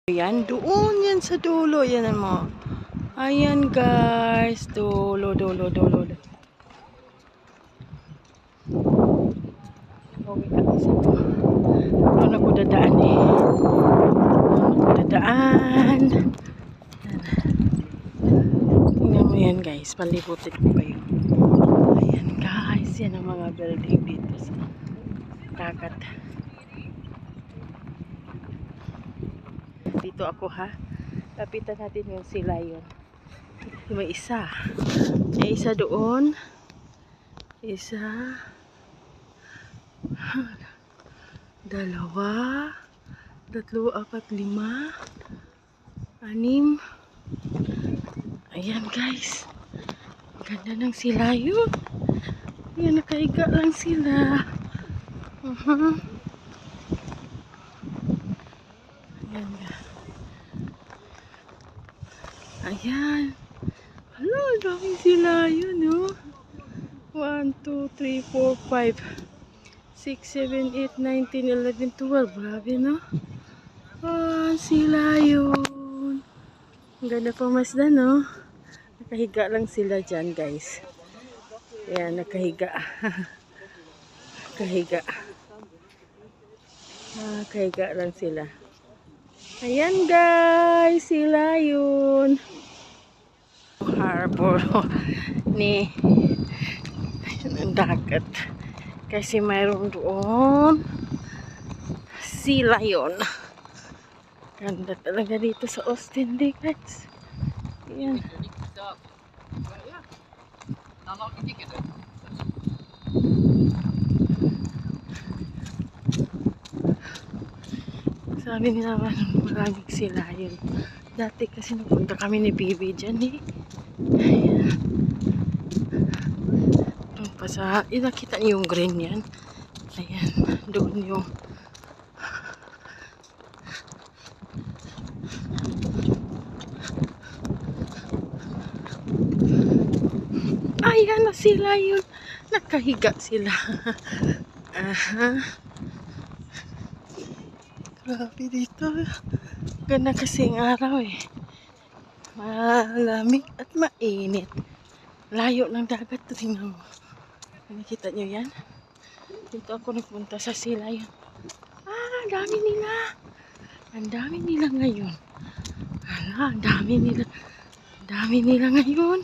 Ayan, doon yan sa dulo. Yan mo. Ayan guys. Dulo. Uwi kami sa ito. Doon ako dadaan eh. Tingnan mo yan guys. Palibutin ko kayo. Ayan guys. Yan ang mga building dito sa dagat. Dito ako ha. Lapitan natin yung sila yun. May isa. May isa doon. Isa. Dalawa. 3, 4, 5, 6. Ayan guys. Ganda ng sila yun. Ayan, nakahiga lang sila. Ayan. Ayan. Hala, daming sila yun, no? 1, 2, 3, 4, 5, 6, 7, 8, 9, 10, 11, 12. Grabe, no? Ah, sila yun. Ang ganda pa masdan, no? Nakahiga lang sila dyan, guys. Ayan, nakahiga. Nakahiga. Nakahiga lang sila. Ayan, guys. Sila yun. Harbor ni ng dagat. Kasi mayroon doon sila yun. Ganda talaga dito sa Austin, guys. Ayan. Sabi nila maraming sila yun. Dati kasi napunta kami ni Bibi dyan eh. Ayan. Doon pa sa, nakita niyo yung green yan. Ayan, doon yung ayan na sila yun. Nakahiga sila. Aha. Grabe dito. Ganda kasing araw eh. Malamig at mainit. Layo ng dagat. Tingnan mo. Nakita nyo yan? Dito ako nagpunta sa sila yun. Ah, dami nila. Ang dami nila ngayon. Hala, ang dami nila. Ang dami nila ngayon.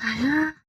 Hala.